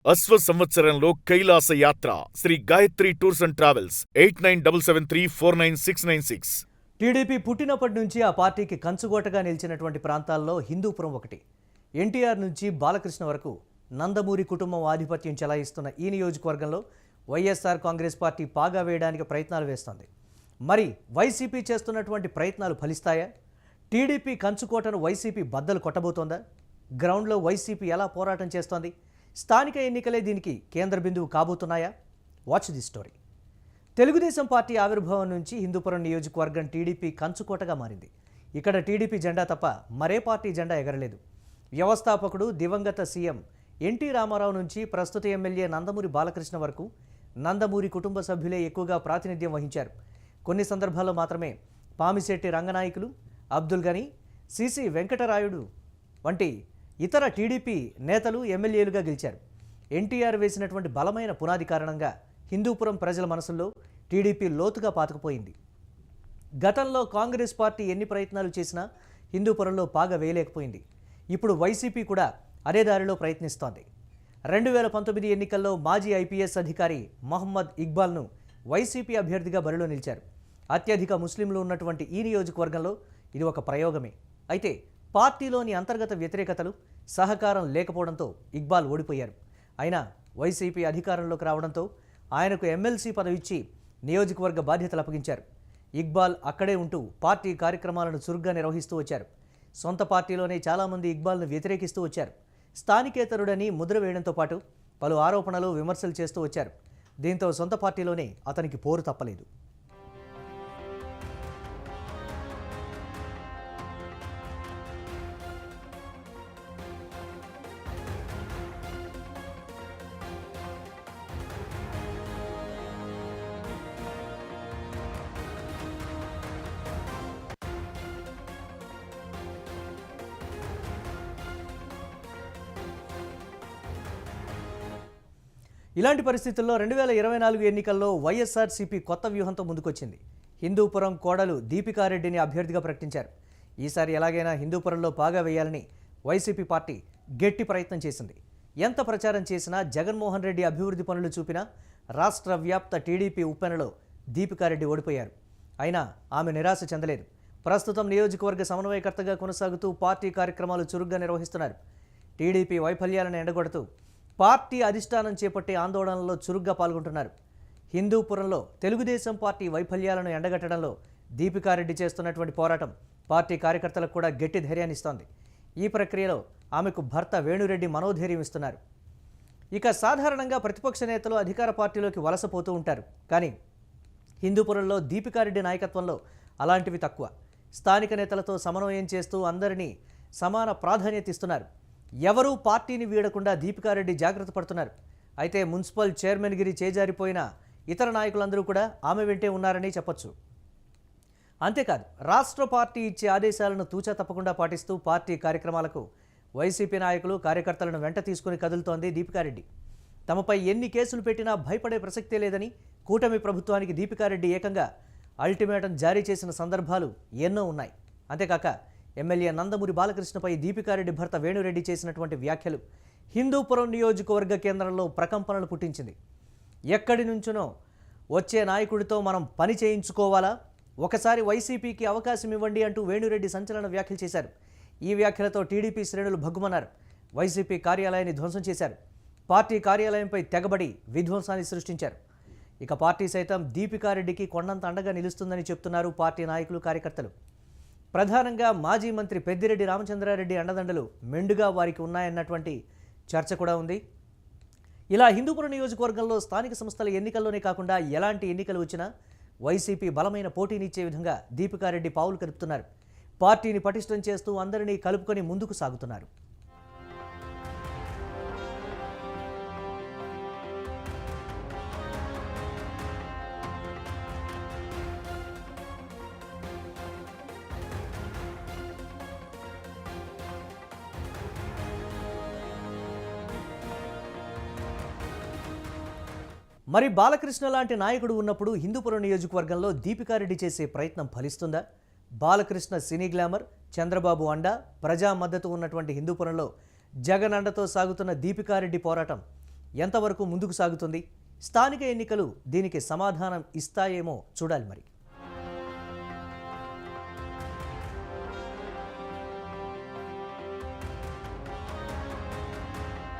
అశ్వ సంవత్సరంలో కైలాస యాత్ర Shri Gayatri tours and travels 8977349696. TDP పుట్టినప్పటి నుంచి ఆ పార్టీకి కంచుకోటగా నిలిచినటువంటి ప్రాంతాల్లో హిందూపురం ఒకటి. ఎన్టీఆర్ నుంచి బాలకృష్ణ వరకు నందమూరి కుటుంబం ఆధిపత్యం చెలాయిస్తున్న ఈ నియోజకవర్గంలో వైఎస్ఆర్ కాంగ్రెస్ పార్టీ పాగా వేయడానికి ప్రయత్నాలు వేస్తోంది. మరి వైసీపీ చేస్తున్నటువంటి ప్రయత్నాలు ఫలిస్తాయా? టీడీపీ కంచుకోటను వైసీపీ బద్దలు కొట్టబోతోందా? గ్రౌండ్లో వైసీపీ ఎలా పోరాటం చేస్తోంది? స్థానిక ఎన్నికలే దీనికి కేంద్ర బిందువు కాబోతున్నాయా? Watch the story. Telugu Desam party ఆవిర్భావం నుంచి హిందూపురం నియోజకవర్గం టీడీపీ కంచుకోటగా మారింది. ఇక్కడ టీడీపీ జెండా తప్ప మరే పార్టీ జెండా ఎగరలేదు. వ్యవస్థాపకుడు దివంగత సీఎం ఎన్టీ రామారావు నుంచి ప్రస్తుత ఎమ్మెల్యే నందమూరి బాలకృష్ణ వరకు నందమూరి కుటుంబ సభ్యులే ఎక్కువగా ప్రాతినిధ్యం వహించారు. కొన్ని సందర్భాల్లో మాత్రమే పామిశెట్టి రంగనాయకులు, అబ్దుల్ గనీ, సిసి వెంకటరాయుడు వంటి ఇతర టీడీపీ నేతలు ఎమ్మెల్యేలుగా గెలిచారు. ఎన్టీఆర్ వేసినటువంటి బలమైన పునాది కారణంగా హిందూపురం ప్రజల మనసుల్లో టీడీపీ లోతుగా పాతుకుపోయింది. గతంలో కాంగ్రెస్ పార్టీ ఎన్ని ప్రయత్నాలు చేసినా హిందూపురంలో పాగా వేయలేకపోయింది. ఇప్పుడు వైసీపీ కూడా అదే దారిలో ప్రయత్నిస్తోంది. 2019 ఎన్నికల్లో మాజీ ఐపీఎస్ అధికారి మహమ్మద్ ఇక్బాల్ను వైసీపీ అభ్యర్థిగా బరిలో నిలిచారు. అత్యధిక ముస్లింలు ఉన్నటువంటి ఈ నియోజకవర్గంలో ఇది ఒక ప్రయోగమే. అయితే పార్టీలోని అంతర్గత వ్యతిరేకతలు, సహకారం లేకపోవడంతో ఇక్బాల్ ఓడిపోయారు. అయినా వైసీపీ అధికారంలోకి రావడంతో ఆయనకు ఎమ్మెల్సీ పదవిచ్చి నియోజకవర్గ బాధ్యతలు అప్పగించారు. ఇక్బాల్ అక్కడే ఉంటూ పార్టీ కార్యక్రమాలను చురుగ్గా నిర్వహిస్తూ వచ్చారు. సొంత పార్టీలోనే చాలామంది ఇక్బాల్ను వ్యతిరేకిస్తూ వచ్చారు. స్థానికేతరుడని ముద్ర వేయడంతో పాటు పలు ఆరోపణలు, విమర్శలు చేస్తూ వచ్చారు. దీంతో సొంత పార్టీలోనే అతనికి పోరు తప్పలేదు. ఇలాంటి పరిస్థితుల్లో 2024 ఎన్నికల్లో వైఎస్ఆర్సీపీ కొత్త వ్యూహంతో ముందుకొచ్చింది. హిందూపురం కోడలు దీపికారెడ్డిని అభ్యర్థిగా ప్రకటించారు. ఈసారి ఎలాగైనా హిందూపురంలో పాగా వేయాలని వైసీపీ పార్టీ గట్టి ప్రయత్నం చేసింది. ఎంత ప్రచారం చేసినా, జగన్మోహన్ రెడ్డి అభివృద్ధి పనులు చూపినా రాష్ట్ర వ్యాప్త టీడీపీ ఉప్పెనలో దీపికారెడ్డి ఓడిపోయారు. అయినా ఆమె నిరాశ చెందలేదు. ప్రస్తుతం నియోజకవర్గ సమన్వయకర్తగా కొనసాగుతూ పార్టీ కార్యక్రమాలు చురుగ్గా నిర్వహిస్తున్నారు. టీడీపీ వైఫల్యాలను ఎండగొడుతూ పార్టీ అధిష్టానం చేపట్టే ఆందోళనలో చురుగ్గా పాల్గొంటున్నారు. హిందూపురంలో తెలుగుదేశం పార్టీ వైఫల్యాలను ఎండగట్టడంలో దీపికారెడ్డి చేస్తున్నటువంటి పోరాటం పార్టీ కార్యకర్తలకు కూడా గట్టి ధైర్యాన్ని ఇస్తోంది. ఈ ప్రక్రియలో ఆమెకు భర్త వేణురెడ్డి మనోధైర్యం ఇస్తున్నారు. ఇక సాధారణంగా ప్రతిపక్ష నేతలు అధికార పార్టీలోకి వలసపోతూ ఉంటారు. కానీ హిందూపురంలో దీపికారెడ్డి నాయకత్వంలో అలాంటివి తక్కువ. స్థానిక నేతలతో సమన్వయం చేస్తూ అందరినీ సమాన ప్రాధాన్యత ఇస్తున్నారు. ఎవరూ పార్టీని వీడకుండా దీపికారెడ్డి జాగ్రత్త పడుతున్నారు. అయితే మున్సిపల్ చైర్మన్ గిరి చేజారిపోయిన ఇతర నాయకులందరూ కూడా ఆమె వెంటే ఉన్నారని చెప్పొచ్చు. అంతేకాదు, రాష్ట్ర పార్టీ ఇచ్చే ఆదేశాలను తూచా తప్పకుండా పాటిస్తూ పార్టీ కార్యక్రమాలకు వైసీపీ నాయకులు, కార్యకర్తలను వెంట తీసుకుని కదులుతోంది దీపికారెడ్డి. తమపై ఎన్ని కేసులు పెట్టినా భయపడే ప్రసక్తే లేదని కూటమి ప్రభుత్వానికి దీపికారెడ్డి ఏకంగా అల్టిమేటం జారీ చేసిన సందర్భాలు ఎన్నో ఉన్నాయి. అంతేకాక ఎమ్మెల్యే నందమూరి బాలకృష్ణపై దీపికారెడ్డి భర్త వేణురెడ్డి చేసినటువంటి వ్యాఖ్యలు హిందూపురం నియోజకవర్గ కేంద్రంలో ప్రకంపనలు పుట్టించింది. ఎక్కడి నుంచునో వచ్చే నాయకుడితో మనం పని చేయించుకోవాలా? ఒకసారి వైసీపీకి అవకాశం ఇవ్వండి అంటూ వేణురెడ్డి సంచలన వ్యాఖ్యలు చేశారు. ఈ వ్యాఖ్యలతో టీడీపీ శ్రేణులు భగ్గుమన్నారు. వైసీపీ కార్యాలయాన్ని ధ్వంసం చేశారు. పార్టీ కార్యాలయంపై తెగబడి విధ్వంసాన్ని సృష్టించారు. ఇక పార్టీ సైతం దీపికారెడ్డికి కొండంత అండగా నిలుస్తుందని చెప్తున్నారు పార్టీ నాయకులు, కార్యకర్తలు. ప్రధానంగా మాజీ మంత్రి పెద్దిరెడ్డి రామచంద్రారెడ్డి అండదండలు మెండుగా వారికి ఉన్నాయన్నటువంటి చర్చ కూడా ఉంది. ఇలా హిందూపురం నియోజకవర్గంలో స్థానిక సంస్థల ఎన్నికల్లోనే కాకుండా ఎలాంటి ఎన్నికలు వచ్చినా వైసీపీ బలమైన పోటీనిచ్చే విధంగా దీపికారెడ్డి పావులు కలుపుతున్నారు. పార్టీని పటిష్టం చేస్తూ అందరినీ కలుపుకొని ముందుకు సాగుతున్నారు. మరి బాలకృష్ణ లాంటి నాయకుడు ఉన్నప్పుడు హిందూపురం నియోజకవర్గంలో దీపికారెడ్డి చేసే ప్రయత్నం ఫలిస్తుందా? బాలకృష్ణ సినీ గ్లామర్, చంద్రబాబు అండ, ప్రజా మద్దతు ఉన్నటువంటి హిందూపురంలో జగన్ అండతో సాగుతున్న దీపికారెడ్డి పోరాటం ఎంతవరకు ముందుకు సాగుతుంది? స్థానిక ఎన్నికలు దీనికి సమాధానం ఇస్తాయేమో చూడాలి మరి.